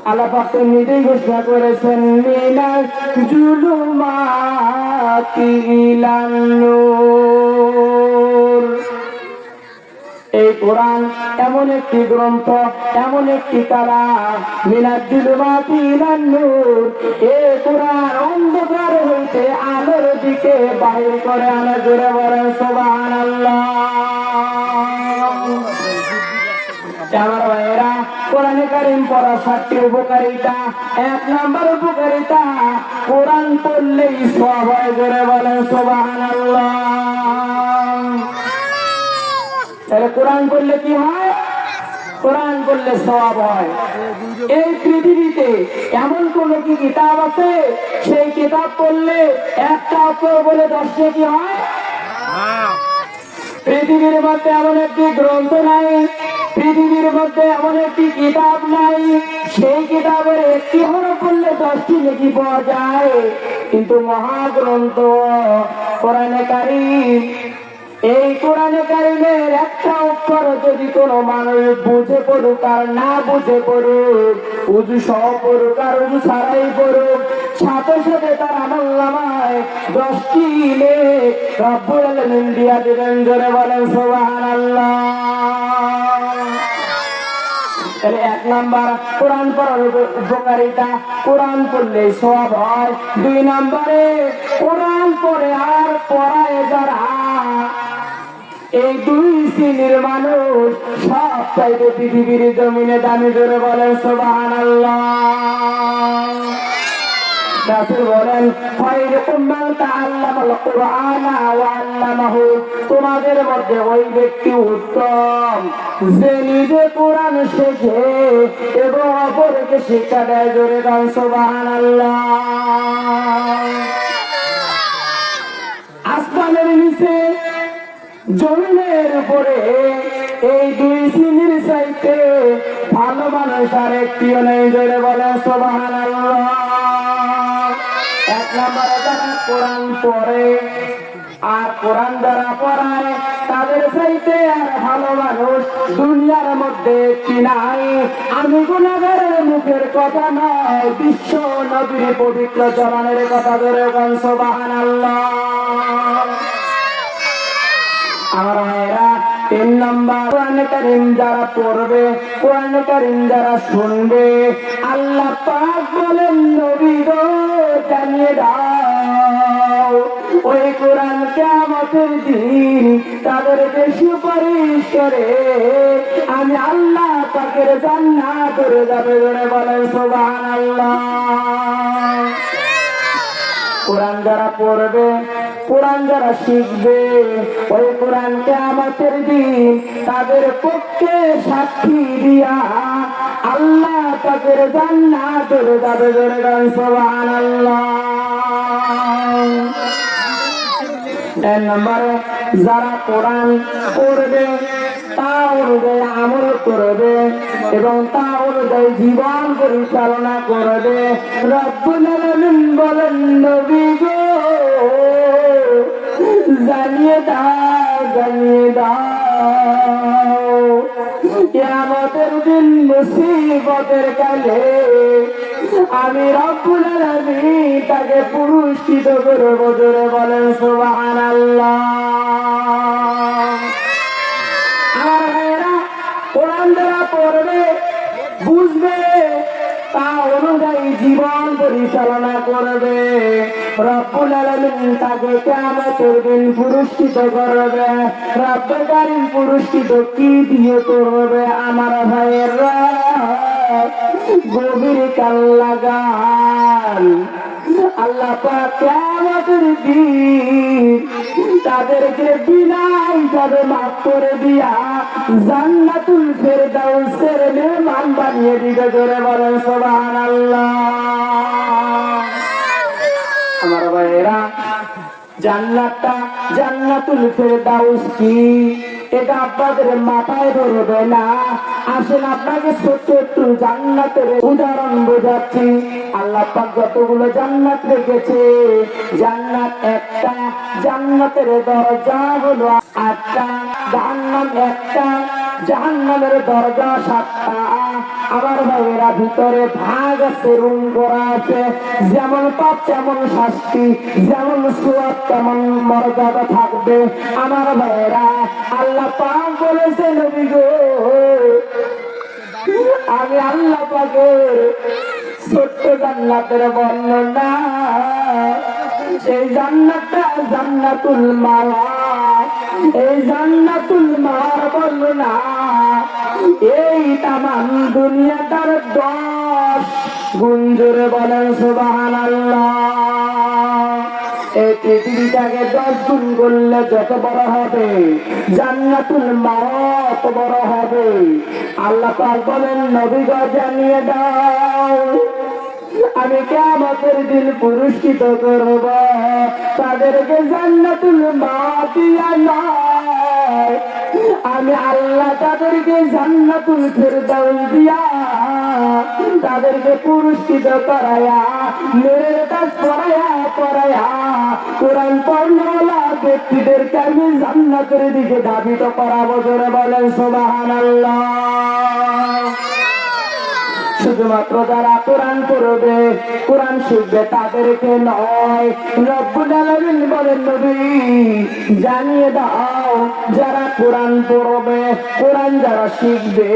আল্লাহ পাক নিজেই ঘোষণা করেছেন মিনাল জুলুমাতি ইলান নূর। এই কোরআন এমন একটি গ্রন্থ, এমন একটি কালাম, মিনাল জুলুমাতি ইলান নূর। এই কোরআন অন্ধকার হইতে আলোর দিকে বাহির করে আনা। জোরে বলেন সুবহানাল্লাহ। আমার ভাইয়েরা, কোরআনে কারীম পড়া 7টি উপকারিতা। 1 নাম্বার উপকারিতা, কোরআন পড়লেই সওয়াব হয়। জোরে বলেন সুবহানাল্লাহ। তাহলে কোরআন পড়লে কি হয়? কোরআন পড়লে সওয়াব হয়। এই পৃথিবীতে এমন কোন কি কিতাব আছে সেই কিতাব পড়লে একটা অক্ষর বলে 10 কি হয়? পৃথিবীর মধ্যে এমন একটি গ্রন্থ নাই, পৃথিবীর মধ্যে এমন একটি কিতাব নাই সেই কিতাবের একটি হরফ পড়লে 10টি নেকি পাওয়া যায়। কিন্তু মহাগ্রন্থ কোরআনে কারীম, এই কোরআনে কারীমের একটা অক্ষর যদি কোনো মানুষ বুঝে পড়ুক আর না বুঝে পড়ুক, উযু সহ পড়ুক আর উযু ছাড়াই পড়ুক, সাথে সাথে তার আমলনামায় 10টি নেক রব্বুল আলামিন দিয়া দিবেন। জোরে বলেন সুবহানাল্লাহ। তাহলে 1 নাম্বার কোরআন পড়ার উপকারিতা, কোরআন পড়লে সওয়াব হয়। 2 নাম্বারে কোরআন পড়ে আর পড়ায় যারা, এই 2 শ্রেণীর মানুষ সব চাইতে পৃথিবীর জমিনে দামি। জোরে বলেন সুবহানাল্লাহ। রাসূল বলেন খায়রুকুম মান তাআল্লামাল কুরআনা ওয়া আল্লামাহু, তোমাদের মধ্যে ওই ব্যক্তি উত্তম যে নিজে কোরআন শেখে এবং অপরকে শিক্ষা দেয়। জোরে বলেন সুবহানাল্লাহ। আসমানের নিচে জমিনের উপরে এই 2 শ্রেণীর চাইতে ভালো মানুষ আর একটিও নেই। জোরে বলেন সুবহানাল্লাহ। 1 নম্বরে যারা কোরআন পড়ে আর কোরআন যারা পড়ায় তাদের চাইতে আর ভালো মানুষ দুনিয়ার মধ্যে একটি নাই। আমি গুনাহগারের মুখের কথা নয়, বিশ্ব নবীর পবিত্র চরণের কথা। জোরে বলেন সুবহানাল্লাহ। আমার ভাইয়েরা, 3 নম্বর কোরআন কারীম যারা পড়বে, কোরআন কারীম যারা শুনবে, আল্লাহ পাক বলেন নবী গো জানিয়ে দাও ওই কোরআন কিয়ামতের দিন তাদেরকে সুপারিশ করে আমি আল্লাহ পাকের জান্নাতে যাবে। জোরে বলেন সুবহানাল্লাহ। কোরআন যারা পড়বে, কোরআন যারা শিখবে, ওই কোরআন কিয়ামতের দিন তাদের পক্ষে সাক্ষী দিয়া আল্লাহ পাকের জান্নাতে যাবে। জোরে বলেন সুবহানাল্লাহ। 1 নম্বরে যারা কোরআন পড়বে, তা অনুযায়ী আমল করবে এবং তা অনুযায়ী জীবন পরিচালনা করবে, রব্বুল আলামিন বলেন নবী গো জানিয়ে দাও, জানিয়ে দাও কিয়ামতের দিন মুসিবতের কালে আমি রব্বুল আলামিন তাকে পুরস্কৃত করব। জোরে বলেন সুবহানাল্লাহ। আমার ভাইয়েরা, কোরআন যারা পড়বে, বুঝবে, তা অনুযায়ী জীবন পরিচালনা করবে, রব্বুল আলামিন তাকে কিয়ামতের দিন পুরস্কৃত করবে। রব্বুল কারীম পুরস্কৃত কি দিয়ে করবে? আমার ভাইয়েরা, গভীর কাল লাগান। আল্লাহ পাক কিয়ামতের দিন তাদেরকে বিনা হিসাবে মাফ করে দিয়া জান্নাতুল ফেরদাউসের মেহমান বানিয়ে দিবে। জোরে বলেন সুবহানাল্লাহ। আমার ভাইয়েরা, জান্নাতটা, জান্নাতুল ফেরদাউস কি এটা আপনাদের মাথায় ধরবে না। আসেন আপনাকে ছোট্ট একটু জান্নাতের উদাহরণ বোঝাচ্ছি। আল্লাহ পাক যতগুলো জান্নাত রেখেছে, জান্নাত একটা, জান্নাতের দরজা হলো 8টা, জাহান্নাম একটা, জাহান্নামের দরজা 7টা। আমার ভাইয়েরা ভিতরে ভাগ আছে, রুম করা আছে। যেমন পাপ তেমন শাস্তি, যেমন সুয়াদ তেমন মর্যাদা থাকবে। আমার ভাইয়েরা আল্লাহ পাক বলেছে, নবী গো আমি আল্লাহ পাকের ছোট্ট জান্নাতের বর্ণনা, এই জান্নাতটা জান্নাতুল মাওয়া, এই জান্নাতুল মাওয়ার বর্ণনা এই তামাম দুনিয়াটার 10 গুণ জোরে বলেন সুবহানাল্লাহ। এই পৃথিবীটাকে 10 গুণ করলে যত বড় হবে, জান্নাতুল মাওয়া তত বড় হবে। আল্লাহ পাক বলেন, নবী গো জানিয়ে দাও আমি কিয়ামতের দিন পুরস্কৃত করব তাদেরকে জান্নাতুল মাওয়া দিয়া নয়, আমি আল্লাহ তাদেরকে জান্নাতুল ফেরদাউস দিয়া তাদেরকে পুরস্কৃত করায়া, নূরের তাজ পরায়া কোরআন পড়নেওয়ালা ব্যক্তিদেরকে আমি জান্নাতের দিকে ধাবিত করাবো। জোরে বলেন সুবহানাল্লাহ। শুধুমাত্র যারা কোরআন পড়বে, কোরআন শিখবে তাদেরকে নয়। রব্বুল আলামিন বলেন, নবী জানিয়ে দাও যারা কোরআন পড়বে, কোরআন যারা শিখবে,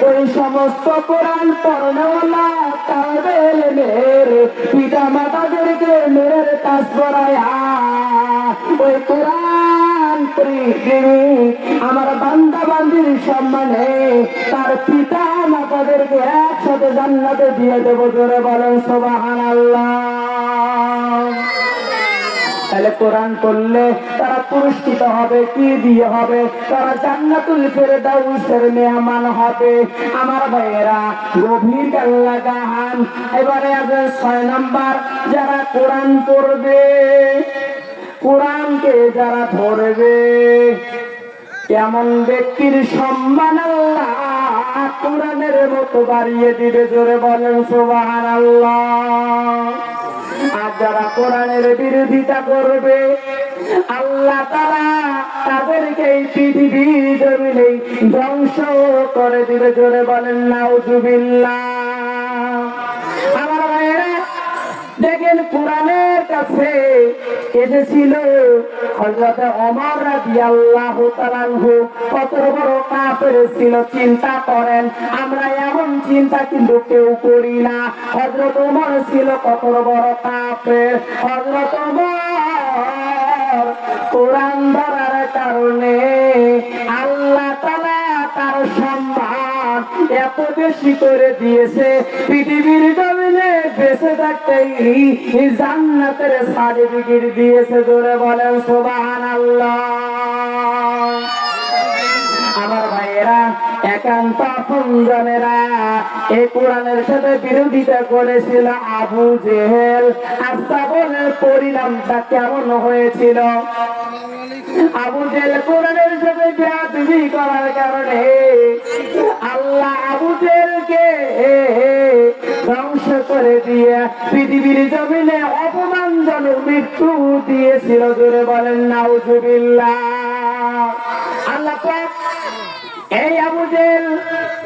ওই সমস্ত কোরআন পড়নেওয়ালা তাদের পিতা মাতাদেরকে নূরের তাজ পরায়া ওই কোরআন পড়িয়ে আমার বান্দা বান্দির সম্মানে তার পিতা মাতাদেরকে একসাথে জান্নাতে দিয়ে দেবো। জোরে বলেন সুবহানাল্লাহ। তাহলে কোরআন পড়লে তারা পুরস্কৃত হবে, কি দিয়ে হবে? তারা জান্নাতুল ফেরদাউসের মেহমান হবে। আমার ভাইয়েরা গভীর খেয়াল লাগান। এবারে আসেন 6 নাম্বার, যারা কোরআন পড়বে, কোরআনকে যারা ধরবে, এমন ব্যক্তির সম্মান আল্লাহ কোরআনের মতো বাড়িয়ে দিবে। জোরে বলেন সুবহানাল্লাহ। আর যারা কোরআনের বিরোধিতা করবে, আল্লাহ তাআলা তাদেরকে এই পৃথিবী জমিনে ধ্বংস করে দিবে। জোরে বলেন নাউজুবিল্লাহ। আমার ভাইয়েরা দেখেন, কোরআনের কাছে এসেছিল হযরত ওমর রাদিয়াল্লাহু তাআলা আনহু, কত বড় কাফের ছিল চিন্তা করেন। আমরা এমন চিন্তা কিন্তু কেউ করি না। হযরত ওমর ছিল কত বড় কাফের। হযরত ওমর কোরআন ধরার কারণে আল্লাহ তাআলা তার সম্মান এত বেশি করে দিয়েছে, পৃথিবীর জমিনে বেঁচে থাকতেই জান্নাতের সার্টিফিকেট দিয়েছে। জোরে বলেন সুবহানাল্লাহ। আমার ভাইয়েরা একান্ত আপনজনেরা এই কোরআনের সাথে বিরোধিতা করেছিল আবু জেহেল। আচ্ছা বলেন পরিণামটা কেমন হয়েছিল? আবু জেহেল কোরআনের সাথে বেয়াদবি করার কারণে আল্লাহ আবু জেহেলকে ধ্বংস করে দিয়ে পৃথিবীর জমিনে অপমানজনক মৃত্যু দিয়েছিল। জোরে বলেন নাউজুবিল্লাহ। আল্লাহ পাক এই আবু জেহেল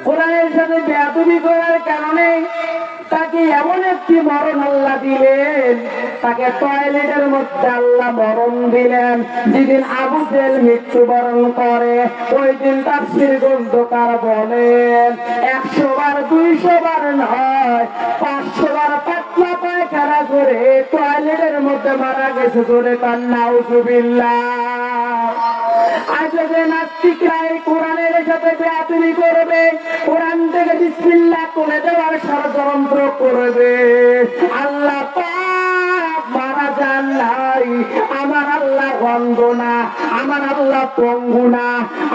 কোরআনের সাথে বেয়াদবি করার কারণে তাকে এমন একটি মরণ আল্লাহ দিলেন, তাকে টয়লেটের মধ্যে আল্লাহ মরণ দিলেন। যেদিন আবু জেহেল মৃত্যুবরণ করে, ওই দিন তাফসীর গ্রন্থকার বলেন 100 বার 200 বার নয়, 500 বার পাতলা পায়খানা করে টয়লেটের মধ্যে মারা গেছে। জোরে কান নাউজুবিল্লাহ। আজ যে নাস্তিকরা এই কোরআনের সাথে বেয়াদবি করবে, কোরআন থেকে বিসমিল্লাহ করে দেওয়ার ষড়যন্ত্র করবে, আল্লাহ পাক মারা যান নাই। আমার আল্লাহ অন্ধ না, আমার আল্লাহ পঙ্গু না,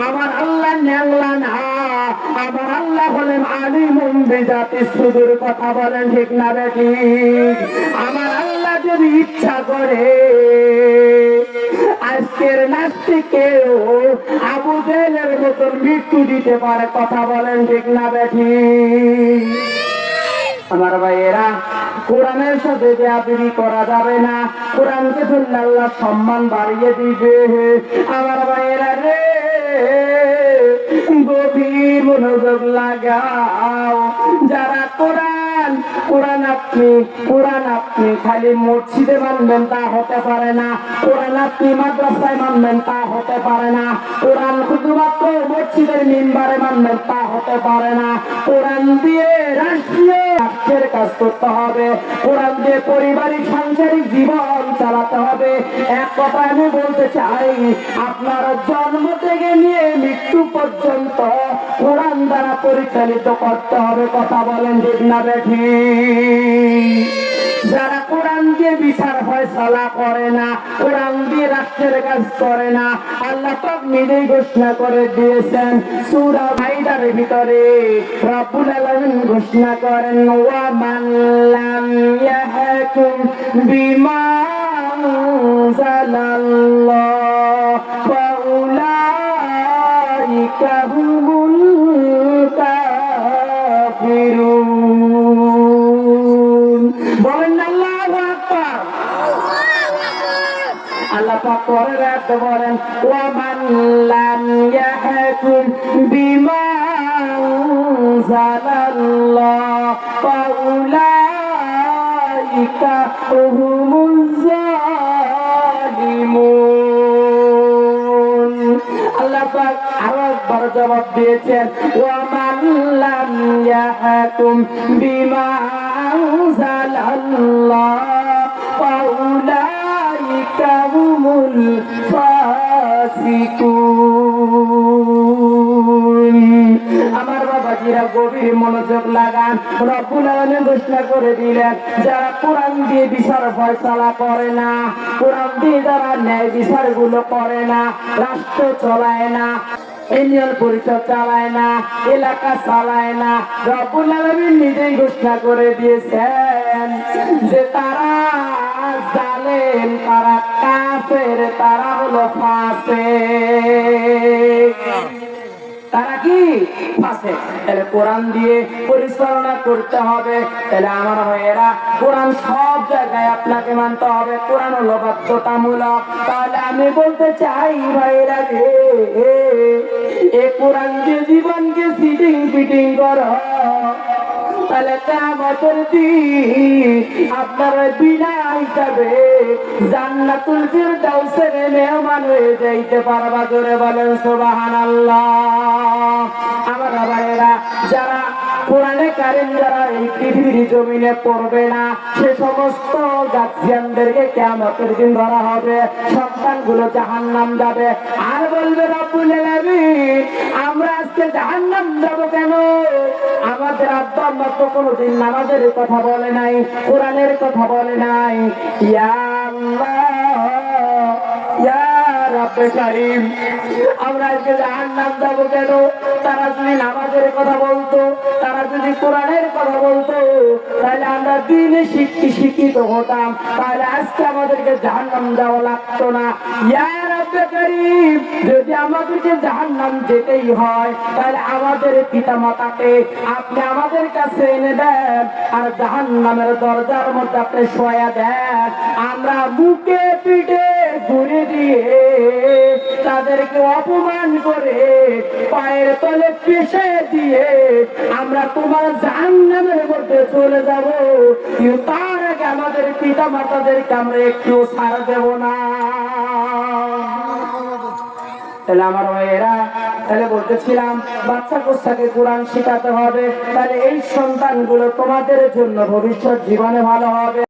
আমার আল্লাহ ন্যাংলা না, আমার আল্লাহ হলেন আলিমুম বিজাতিস সুদূর। কথা বলেন ঠিক না বেঠি? আমার আল্লাহ যদি ইচ্ছা করে আজকের নাস্তিকেও আবু জেহেলের মতন মৃত্যু দিতে পারে। কথা বলেন ঠিক না বেঠি? আমার ভাইয়েরা কোরআনের সাথে বেয়াদবি করা যাবে না। কোরআনকে ধরলে আল্লাহ সম্মান বাড়িয়ে দিবে। আমার ভাইয়েরা রে, গভীর মনোযোগ লাগাও। যারা কোরআন কোরআন আপনি খালি মসজিদে মানবেন তা হতে পারে না, কোরআন আপনি মাদ্রাসায় মানবেন তা হতে পারে না, কোরআন শুধুমাত্র মসজিদের মিম্বারে মানবেন তা হতে পারে না। কোরআন দিয়ে রাষ্ট্রের কাজ করতে হবে, কোরআন দিয়ে পারিবারিক সাংসারিক জীবন চালাতে হবে। এক কথা আমি বলতে চাই, আপনার জন্ম থেকে নিয়ে মৃত্যু পর্যন্ত কোরআন দ্বারা পরিচালিত করতে হবে। কথা বলেন ঠিক না বেঠিক? যারা কোরআন দিয়ে বিচার ফয়সালা করে না, কোরআন দিয়ে রাষ্ট্রের কাজ করে না, আল্লাহ পাক নিজেই ঘোষণা করে দিয়েছেন সূরা মাইদার ভিতরে। রব্বুল আলামিন ঘোষণা করেন, ওয়া মান লাম ইয়াহকুম বিমা আনজালাল্লাহ ফাউলাইকা হুমুল কাফিরুন। বলেন আল্লাহু আকবার। আল্লাহ পাক পরের আয়াতে বলেন, ওয়া মান লাম ইয়াহকুম বিমা আনজালাল্লাহ ফাউলাইকা হুমুজ জালিমুন। আল্লাহ পাক আরো একবার জবাব দিয়েছেন, ওয়া মান লাম ইয়াহকুম বিমা আনজালাল্লাহ ফাউলাইকা হুমুল ফাসিকুন। আমার বাবাজিরা গভীর মনোযোগ লাগান। রব্বুল আলামিন ঘোষণা করে দিলেন, যারা কোরআন দিয়ে বিচার ফয়সালা করে না, কোরআন দিয়ে যারা ন্যায় বিচারগুলো করে না, রাষ্ট্র চলায় না, ইউনিয়ন পরিষদ চালায় না, এলাকা চালায় না, রব্বুল আলামিন নিজেই ঘোষণা করে দিয়েছেন যে তারা জালেম, তারা কাফের, তারা হলো ফাসিক। তারা কি ফাসিক? তাহলে কোরআন দিয়ে পরিচালনা করতে হবে। তাহলে আমার ভাইয়েরা, কোরআন সব জায়গায় আপনাকে মানতে হবে, কোরআন হলো বাধ্যতামূলক। তাহলে আমি বলতে চাই ভাইয়েরা, এ কোরআন দিয়ে জীবনকে সিটিং ফিটিং করো, তাহলে কিয়ামতের দিন আপনারা বিনা হিসাবে জান্নাতুল ফিরদাউসের মেহমান হয়ে যাইতে পারবা। জোরে বলেন সুবহানাল্লাহ। আমার ভাইয়েরা, যারা কোরআনে কারীম যারা এই পৃথিবীর জমিনে পড়বে না, সে সমস্ত গার্জিয়ানদেরকে কিয়ামতের দিন ধরা হবে, সন্তানগুলো জাহান্নাম যাবে। আর বলবে রব্বুল আলামিন, আমরা আজকে জাহান্নাম যাব কেন? আমাদের আব্বা আম্মা তো কোনোদিন নামাজের কথা বলে নাই, কোরআনের কথা বলে নাই। ইয়া আল্লাহ, ইয়া রাব্বে কারীম, আমরা আজকে জাহান্নাম যাব কেন? তারা যদি নামাজের কথা বলতো, তারা যদি কোরআনের কথা বলতো, তাহলে আমরা দিনে শিক্ষিত হতাম, তাহলে আজকে আমাদেরকে জাহান্নাম যাওয়া লাগতো না। ইয়া রাব্বে কারীম, যদি আমাদেরকে জাহান্নাম যেতেই হয়, তাহলে আমাদের পিতা মাতাকে আপনি আমাদের কাছে এনে দেন, আর জাহান্নামের দরজার মধ্যে আপনি শোয়া দেন। আমরা বুকে পিঠে ঘুরে দিয়ে তাদেরকে অপমান করে পায়ের তলে পেশে দিয়ে আমরা তোমার জাহান্নামের মধ্যে চলে যাব। কিন্তু তার আগে আমাদের পিতা মাতাদেরকে আমরা একটু ছাড় দেব না। তাহলে আমার ভাইয়েরা, তাহলে বলতেছিলাম বাচ্চা কোচ্চাকে কোরআন শেখাতে হবে, তাহলে এই সন্তানগুলো তোমাদের জন্য ভবিষ্যৎ জীবনে ভালো হবে।